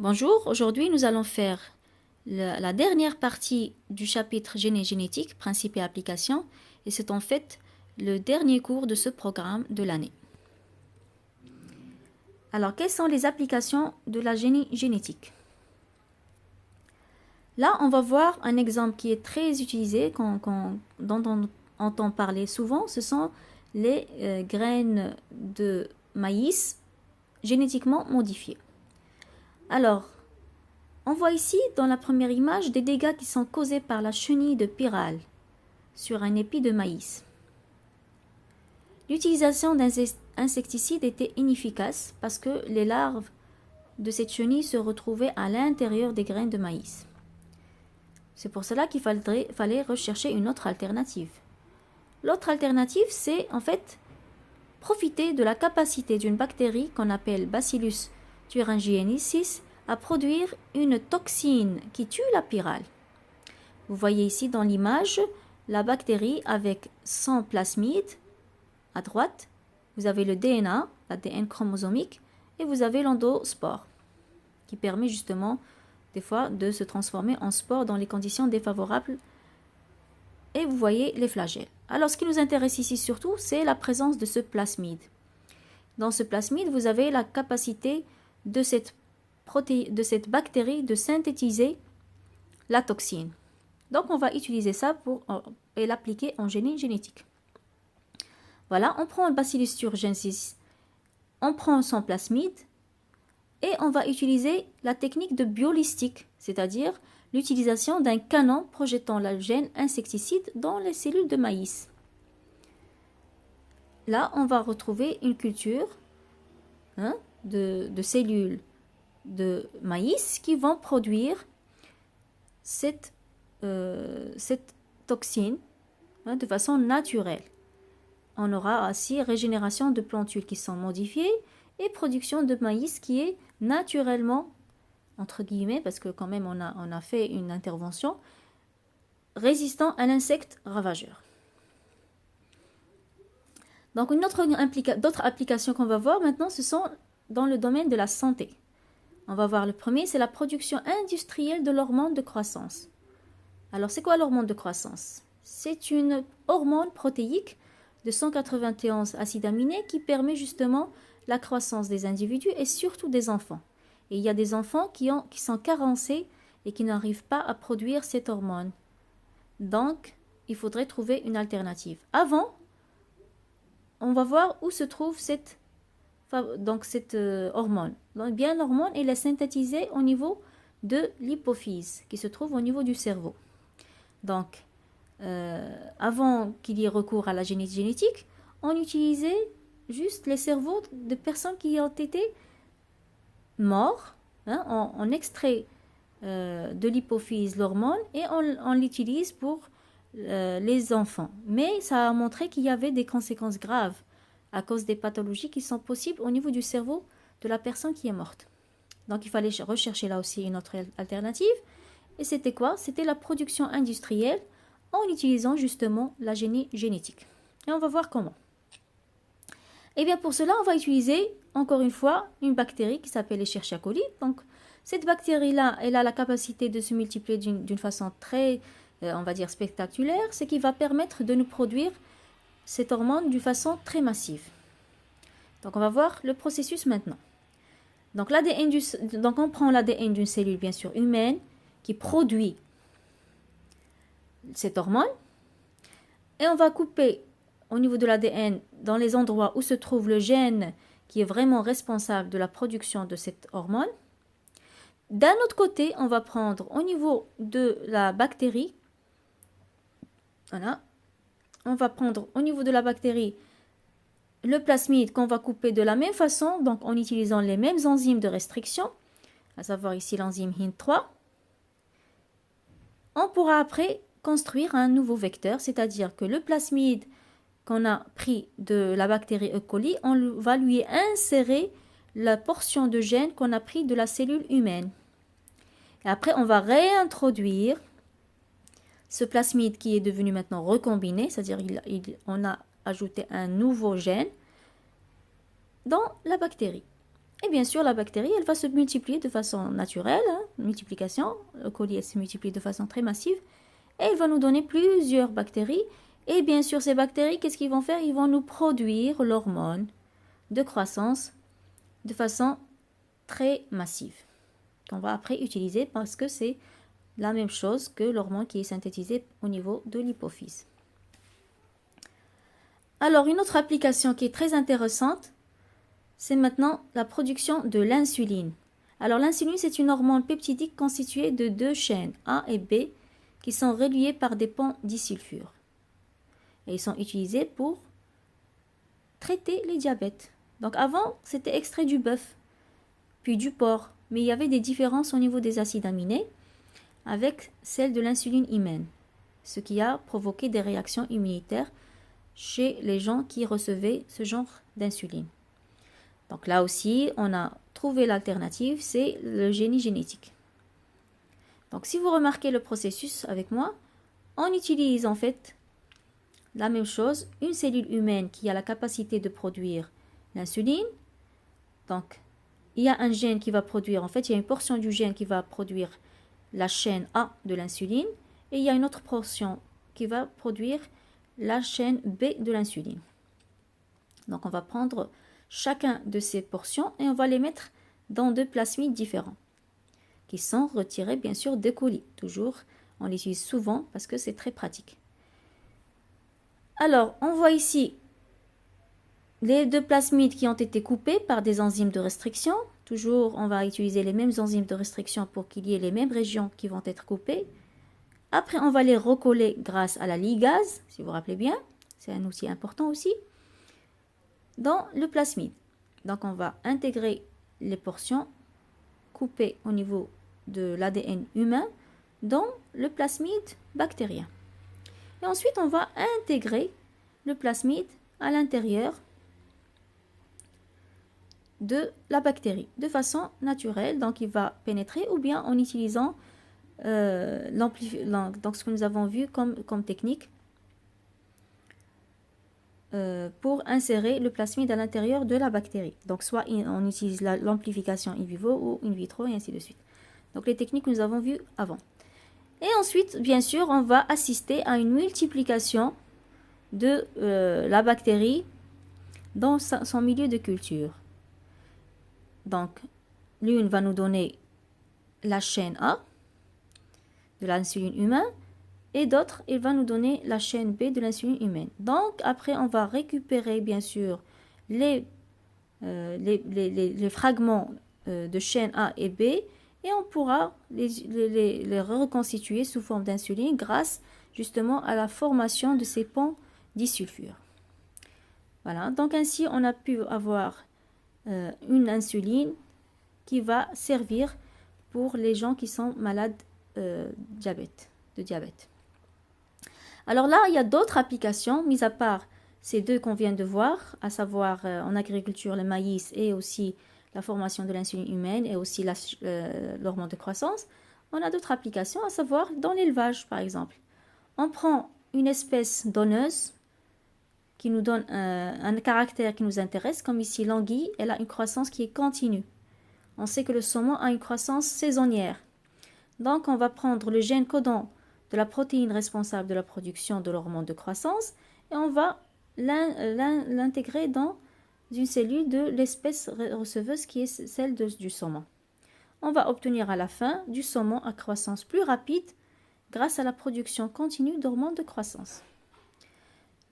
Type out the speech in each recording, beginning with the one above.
Bonjour, aujourd'hui nous allons faire la dernière partie du chapitre génétique, principes et applications, et c'est en fait le dernier cours de ce programme de l'année. Alors, quelles sont les applications de la génie génétique? Là, on va voir un exemple qui est très utilisé, dont on entend parler souvent, ce sont les graines de maïs génétiquement modifiées. Alors, on voit ici dans la première image des dégâts qui sont causés par la chenille de pyrale sur un épi de maïs. L'utilisation d'insecticides était inefficace parce que les larves de cette chenille se retrouvaient à l'intérieur des graines de maïs. C'est pour cela qu'il fallait rechercher une autre alternative. L'autre alternative, c'est en fait profiter de la capacité d'une bactérie qu'on appelle Bacillus thuringiensis à produire une toxine qui tue la pyrale. Vous voyez ici dans l'image la bactérie avec son plasmide. À droite, vous avez le DNA, l'ADN chromosomique, et vous avez l'endospore, qui permet justement des fois de se transformer en spore dans les conditions défavorables. Et vous voyez les flagelles. Alors ce qui nous intéresse ici surtout, c'est la présence de ce plasmide. Dans ce plasmide, vous avez la capacité de cette bactérie de synthétiser la toxine. Donc on va utiliser ça et l'appliquer en génie génétique. Voilà, on prend le Bacillus thuringiensis, on prend son plasmide et on va utiliser la technique de biolistique, c'est-à-dire l'utilisation d'un canon projetant le gène insecticide dans les cellules de maïs. Là, on va retrouver une culture de cellules de maïs qui vont produire cette toxine de façon naturelle. On aura ainsi régénération de plantules qui sont modifiées et production de maïs qui est naturellement, entre guillemets, parce que quand même on a fait une intervention, résistant à l'insecte ravageur. Donc d'autres applications qu'on va voir maintenant, ce sont dans le domaine de la santé. On va voir le premier, c'est la production industrielle de l'hormone de croissance. Alors c'est quoi l'hormone de croissance? C'est une hormone protéique de 191 acides aminés qui permet justement la croissance des individus et surtout des enfants. Et il y a des enfants qui sont carencés et qui n'arrivent pas à produire cette hormone. Donc, il faudrait trouver une alternative. Avant, on va voir où se trouve cette hormone. Donc, bien, l'hormone, elle est synthétisée au niveau de l'hypophyse, qui se trouve au niveau du cerveau. Donc, avant qu'il y ait recours à la génétique, on utilisait juste les cerveaux de personnes qui ont été morts. On extrait de l'hypophyse l'hormone et on l'utilise pour les enfants. Mais ça a montré qu'il y avait des conséquences graves à cause des pathologies qui sont possibles au niveau du cerveau de la personne qui est morte. Donc il fallait rechercher là aussi une autre alternative. Et c'était quoi? C'était la production industrielle en utilisant justement la génie génétique. Et on va voir comment. Et bien pour cela, on va utiliser encore une fois une bactérie qui s'appelle Escherichia coli. Donc cette bactérie-là, elle a la capacité de se multiplier d'une façon très, on va dire, spectaculaire, ce qui va permettre de nous produire cette hormone d'une façon très massive. Donc on va voir le processus maintenant. Donc on prend l'ADN d'une cellule bien sûr humaine qui produit cette hormone et on va couper au niveau de l'ADN dans les endroits où se trouve le gène qui est vraiment responsable de la production de cette hormone. D'un autre côté, on va prendre au niveau de la bactérie, voilà, on va prendre au niveau de la bactérie le plasmide qu'on va couper de la même façon, donc en utilisant les mêmes enzymes de restriction, à savoir ici l'enzyme HIN3. On pourra après construire un nouveau vecteur, c'est-à-dire que le plasmide qu'on a pris de la bactérie E. coli, on va lui insérer la portion de gène qu'on a pris de la cellule humaine. Et après, on va réintroduire ce plasmide qui est devenu maintenant recombiné, c'est-à-dire on a ajouté un nouveau gène dans la bactérie. Et bien sûr, la bactérie, elle va se multiplier de façon naturelle, hein, multiplication. Le colis, elle se multiplie de façon très massive. Et elle va nous donner plusieurs bactéries. Et bien sûr, ces bactéries, qu'est-ce qu'ils vont faire? Ils vont nous produire l'hormone de croissance de façon très massive, qu'on va après utiliser parce que c'est la même chose que l'hormone qui est synthétisée au niveau de l'hypophyse. Alors, une autre application qui est très intéressante, c'est maintenant la production de l'insuline. Alors, l'insuline, c'est une hormone peptidique constituée de deux chaînes, A et B, qui sont reliées par des ponts disulfure. Et ils sont utilisés pour traiter les diabètes. Donc, avant, c'était extrait du bœuf, puis du porc, mais il y avait des différences au niveau des acides aminés avec celle de l'insuline humaine, ce qui a provoqué des réactions immunitaires chez les gens qui recevaient ce genre d'insuline. Donc là aussi, on a trouvé l'alternative, c'est le génie génétique. Donc si vous remarquez le processus avec moi, on utilise en fait la même chose, une cellule humaine qui a la capacité de produire l'insuline. Donc il y a un gène qui va produire, en fait il y a une portion du gène qui va produire la chaîne A de l'insuline et il y a une autre portion qui va produire la chaîne B de l'insuline. Donc on va prendre chacun de ces portions et on va les mettre dans deux plasmides différents qui sont retirés bien sûr des colis. Toujours, on les utilise souvent parce que c'est très pratique. Alors, on voit ici les deux plasmides qui ont été coupés par des enzymes de restriction. Toujours, on va utiliser les mêmes enzymes de restriction pour qu'il y ait les mêmes régions qui vont être coupées. Après, on va les recoller grâce à la ligase, si vous vous rappelez bien. C'est un outil important aussi. Dans le plasmide. Donc, on va intégrer les portions coupées au niveau de l'ADN humain dans le plasmide bactérien. Et ensuite, on va intégrer le plasmide à l'intérieur de la bactérie de façon naturelle. Donc, il va pénétrer ou bien en utilisant donc ce que nous avons vu comme technique pour insérer le plasmide à l'intérieur de la bactérie. Donc, soit on utilise l'amplification in vivo ou in vitro et ainsi de suite. Donc, les techniques que nous avons vues avant. Et ensuite, bien sûr, on va assister à une multiplication de la bactérie dans son milieu de culture. Donc, l'une va nous donner la chaîne A de l'insuline humaine et d'autres, il va nous donner la chaîne B de l'insuline humaine. Donc, après, on va récupérer, bien sûr, les fragments de chaîne A et B et on pourra les reconstituer sous forme d'insuline grâce justement à la formation de ces ponts disulfure. Voilà, donc ainsi, on a pu avoir une insuline qui va servir pour les gens qui sont malades de diabète. Alors là, il y a d'autres applications, mis à part ces deux qu'on vient de voir, à savoir en agriculture le maïs et aussi la formation de l'insuline humaine et aussi l'hormone de croissance. On a d'autres applications, à savoir dans l'élevage par exemple. On prend une espèce donneuse qui nous donne un caractère qui nous intéresse, comme ici l'anguille, elle a une croissance qui est continue. On sait que le saumon a une croissance saisonnière. Donc on va prendre le gène codant de la protéine responsable de la production de l'hormone de croissance et on va l'intégrer dans une cellule de l'espèce receveuse qui est celle du saumon. On va obtenir à la fin du saumon à croissance plus rapide grâce à la production continue d'hormones de croissance.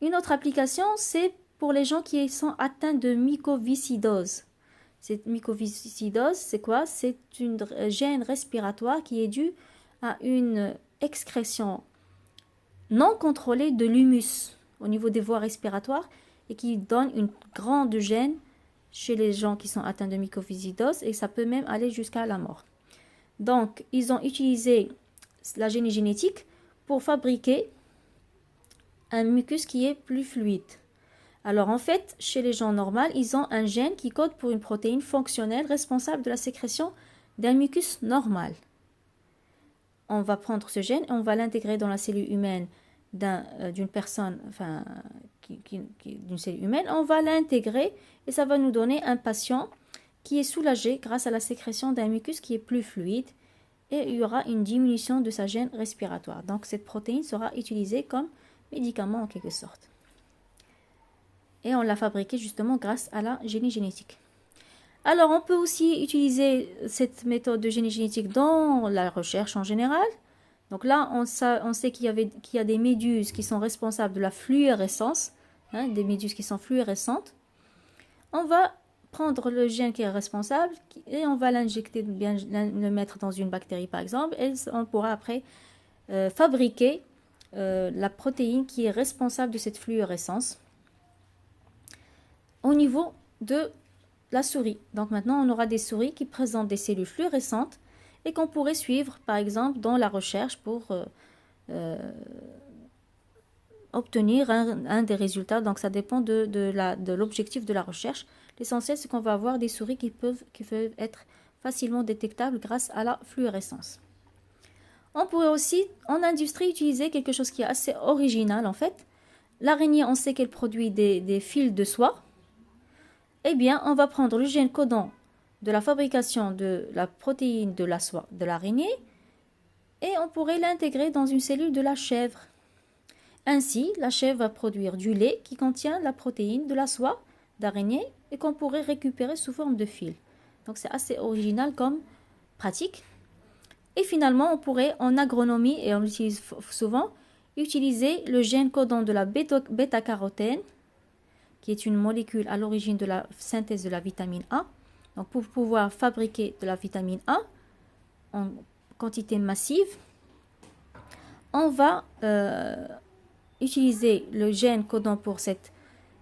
Une autre application, c'est pour les gens qui sont atteints de mycoviscidose. Cette mycoviscidose, c'est quoi? C'est une gêne respiratoire qui est due à une excrétion non contrôlée de l'humus au niveau des voies respiratoires et qui donne une grande gêne chez les gens qui sont atteints de mycoviscidose et ça peut même aller jusqu'à la mort. Donc, ils ont utilisé la génie génétique pour fabriquer un mucus qui est plus fluide. Alors en fait, chez les gens normaux, ils ont un gène qui code pour une protéine fonctionnelle responsable de la sécrétion d'un mucus normal. On va prendre ce gène et on va l'intégrer dans la cellule humaine d'une personne, d'une cellule humaine. On va l'intégrer et ça va nous donner un patient qui est soulagé grâce à la sécrétion d'un mucus qui est plus fluide et il y aura une diminution de sa gêne respiratoire. Donc cette protéine sera utilisée comme médicament en quelque sorte. Et on l'a fabriquée justement grâce à la génie génétique. Alors on peut aussi utiliser cette méthode de génie génétique dans la recherche en général. Donc là on sait qu'il y a des méduses qui sont responsables de la fluorescence, des méduses qui sont fluorescentes. On va prendre le gène qui est responsable et on va l'injecter, bien le mettre dans une bactérie par exemple, et on pourra après fabriquer la protéine qui est responsable de cette fluorescence au niveau de la souris. Donc maintenant on aura des souris qui présentent des cellules fluorescentes et qu'on pourrait suivre par exemple dans la recherche pour obtenir un des résultats. Donc ça dépend de l'objectif de la recherche. L'essentiel c'est qu'on va avoir des souris qui peuvent être facilement détectables grâce à la fluorescence. On pourrait aussi en industrie utiliser quelque chose qui est assez original en fait. L'araignée, on sait qu'elle produit des fils de soie. Eh bien on va prendre le gène codant de la fabrication de la protéine de la soie de l'araignée et on pourrait l'intégrer dans une cellule de la chèvre. Ainsi, la chèvre va produire du lait qui contient la protéine de la soie d'araignée et qu'on pourrait récupérer sous forme de fil. Donc c'est assez original comme pratique. Et finalement, on pourrait en agronomie, et on l'utilise souvent, utiliser le gène codant de la bêta-carotène, qui est une molécule à l'origine de la synthèse de la vitamine A. Donc pour pouvoir fabriquer de la vitamine A en quantité massive, on va utiliser le gène codant pour cette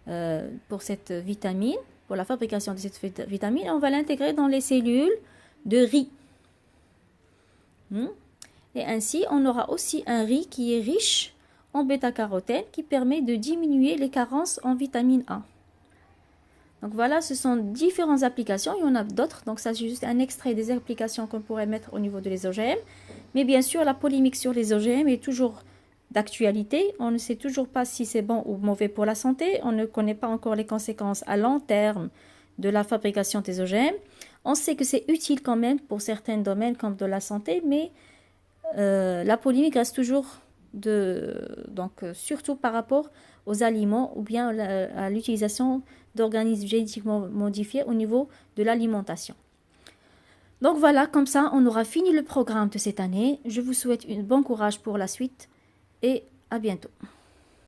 vitamine, pour la fabrication de cette vitamine, on va l'intégrer dans les cellules de riz. Et ainsi, on aura aussi un riz qui est riche en bêta-carotène qui permet de diminuer les carences en vitamine A. Donc voilà, ce sont différentes applications, il y en a d'autres. Donc ça, c'est juste un extrait des applications qu'on pourrait mettre au niveau de les OGM. Mais bien sûr, la polémique sur les OGM est toujours d'actualité. On ne sait toujours pas si c'est bon ou mauvais pour la santé. On ne connaît pas encore les conséquences à long terme de la fabrication des OGM. On sait que c'est utile quand même pour certains domaines comme de la santé, mais la polémique reste toujours surtout par rapport aux aliments ou bien à l'utilisation d'organismes génétiquement modifiés au niveau de l'alimentation. Donc voilà, comme ça, on aura fini le programme de cette année. Je vous souhaite un bon courage pour la suite et à bientôt.